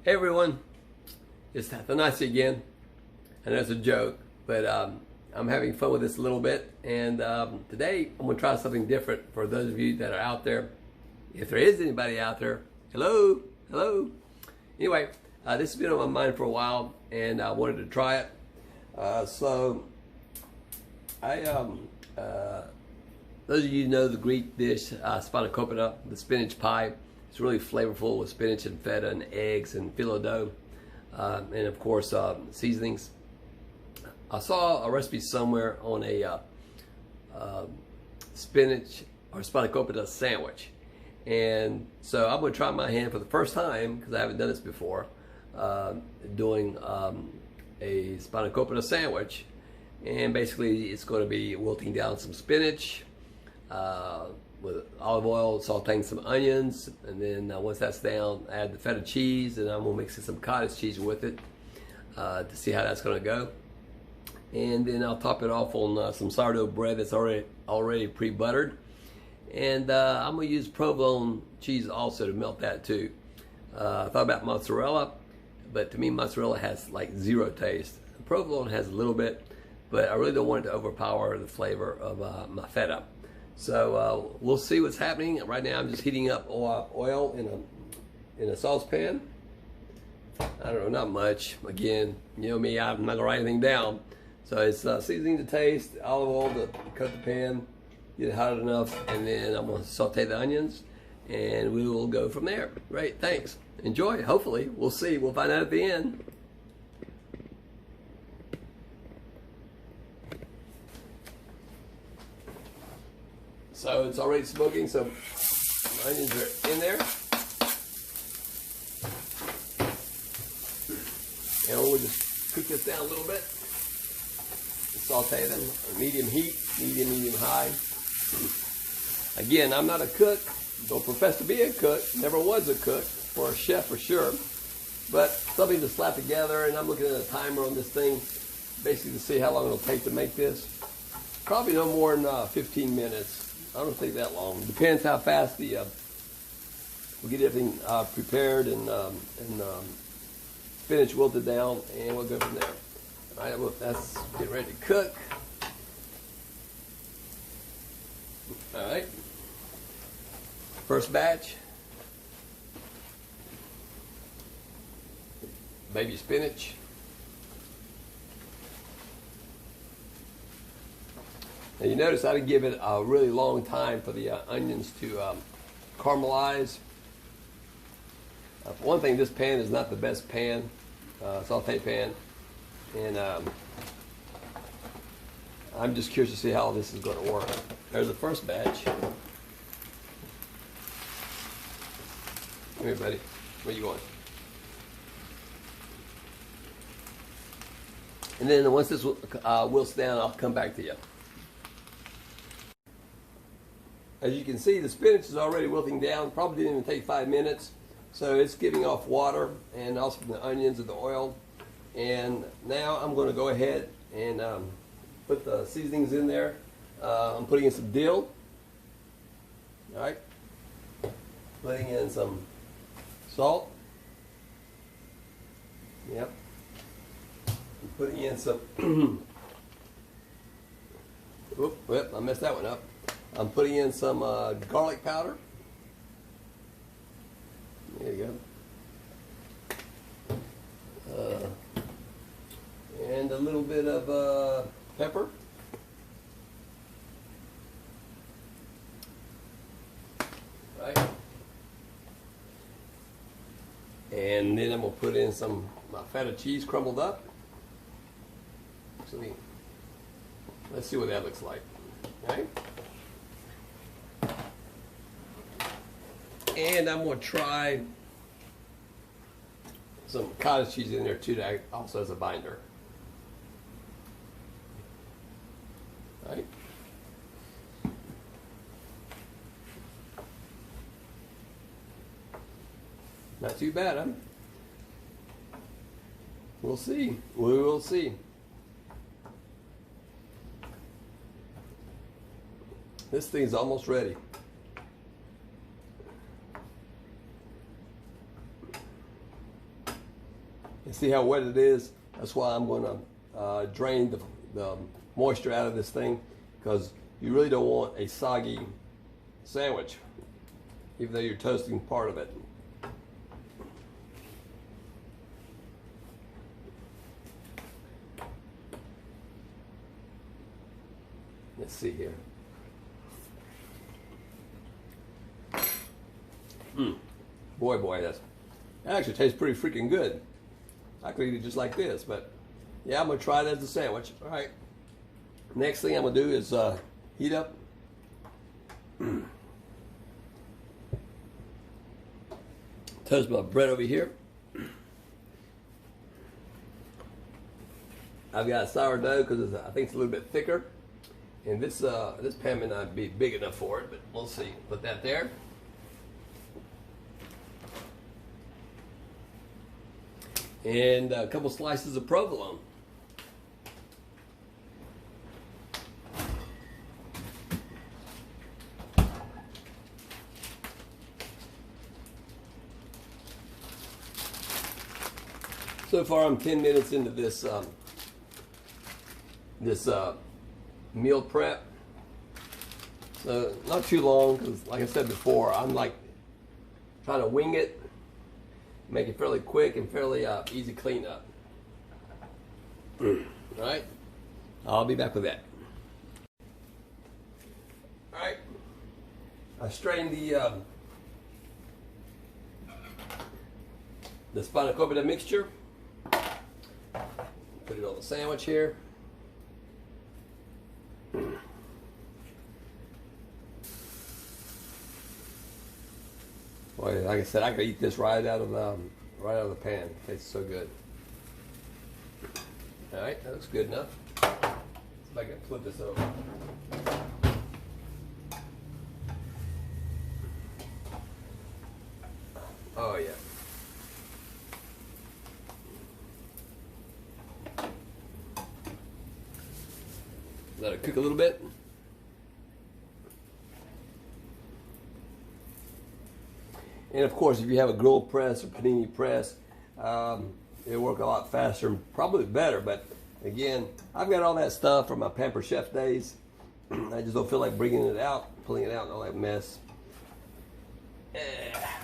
Hey everyone, it's Thanasi again. I know it's a joke, but I'm having fun with this a little bit. And today I'm going to try something different for those of you that are out there. If there is anybody out there, hello, hello. Anyway, this has been on my mind for a while, and I wanted to try it. Those of you who know the Greek dish Spanakopita, the spinach pie. It's really flavorful with spinach and feta and eggs and phyllo dough, and of course seasonings. I saw a recipe somewhere on a spinach or Spanakopita sandwich, and so I'm going to try my hand for the first time because I haven't done this before, doing a Spanakopita sandwich. And basically it's going to be wilting down some spinach with olive oil, sauteing some onions, and then once that's down, add the feta cheese, and I'm going to mix in some cottage cheese with it to see how that's going to go. And then I'll top it off on some sourdough bread that's already pre-buttered. And I'm going to use provolone cheese also to melt that too. I thought about mozzarella, but to me mozzarella has like zero taste. Provolone has a little bit, but I really don't want it to overpower the flavor of my feta. So we'll see what's happening. Right now I'm just heating up oil in a saucepan. I don't know, not much. Again, you know me, I'm not gonna write anything down. So it's seasoning to taste, olive oil to coat the pan, get it hot enough, and then I'm gonna saute the onions, and we will go from there. Great, thanks. Enjoy, hopefully. We'll see, we'll find out at the end. So it's already smoking, so my onions are in there. And we'll just cook this down a little bit. Saute them on medium heat, medium high. Again, I'm not a cook, don't profess to be a cook, never was a cook, or a chef for sure. But something to slap together, and I'm looking at a timer on this thing, basically to see how long it'll take to make this. Probably no more than 15 minutes. I don't think that long. Depends how fast we'll get everything prepared and spinach wilted down, and we'll go from there. All right, well, that's getting ready to cook. All right, first batch, baby spinach. Now you notice I didn't give it a really long time for the onions to caramelize. For one thing, this pan is not the best pan, saute pan, and I'm just curious to see how this is going to work. There's the first batch. Come here, buddy. Where you going? And then once this wilts down, I'll come back to you. As you can see, the spinach is already wilting down. Probably didn't even take 5 minutes. So it's giving off water and also from the onions and the oil. And now I'm going to go ahead and put the seasonings in there. I'm putting in some dill. All right. Putting in some salt. Yep. I'm putting in some. Oop, I messed that one up. I'm putting in some garlic powder. There you go. And a little bit of pepper. Right. And then I'm going to put in some my feta cheese crumbled up. So let's see what that looks like. Okay. And I'm going to try some cottage cheese in there too, that also as a binder. All right. Not too bad, huh? We'll see. We will see. This thing's almost ready. And see how wet it is? That's why I'm going to drain the moisture out of this thing, because you really don't want a soggy sandwich, even though you're toasting part of it. Let's see here. Boy, that actually tastes pretty freaking good. I could eat it just like this, but yeah, I'm gonna try it as a sandwich. All right. Next thing I'm gonna do is heat up toast my bread over here. I've got sourdough because I think it's a little bit thicker, and this pan may not be big enough for it, but we'll see. Put that there. And a couple slices of provolone. So far, I'm 10 minutes into this meal prep. So not too long, because like I said before, I'm like trying to wing it, make it fairly quick and fairly easy cleanup. All right, I'll be back with that. All right, I strained the Spanakopita mixture. Put it on the sandwich here. Boy, like I said, I could eat this right out of the pan. It tastes so good. All right, that looks good enough. See if I can flip this over. Oh yeah. Let it cook a little bit. And of course, if you have a grill press or panini press, it'll work a lot faster and probably better. But again, I've got all that stuff from my Pamper Chef days. I just don't feel like bringing it out, pulling it out, and all that mess.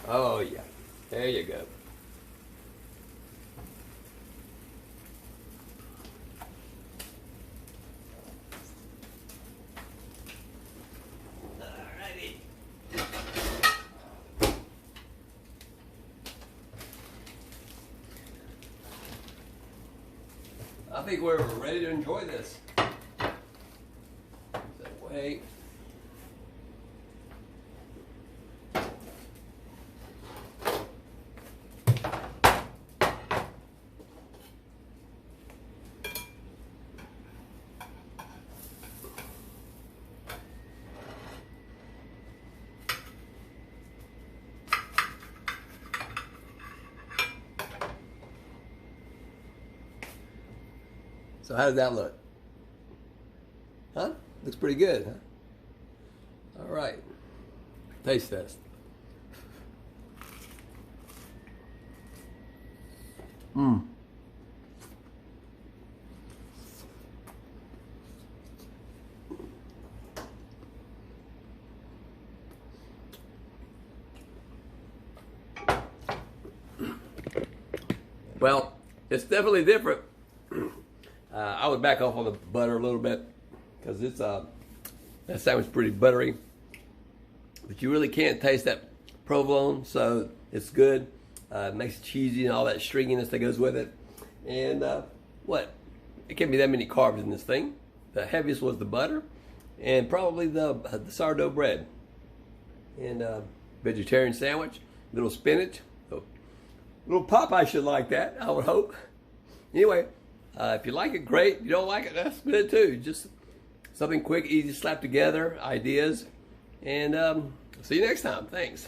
Oh yeah, there you go. I think we're ready to enjoy this. That way. So how did that look? Huh? Looks pretty good, huh? All right. Taste test. Well, it's definitely different. I would back off on the butter a little bit because it's that sandwich is pretty buttery, but you really can't taste that provolone, so it's good. It makes it cheesy and all that stringiness that goes with it. And it can't be that many carbs in this thing. The heaviest was the butter, and probably the sourdough bread. And vegetarian sandwich, little spinach, little Popeye should like that, I would hope. Anyway. If you like it, great. If you don't like it, that's good too. Just something quick, easy, slap together, ideas. And see you next time. Thanks.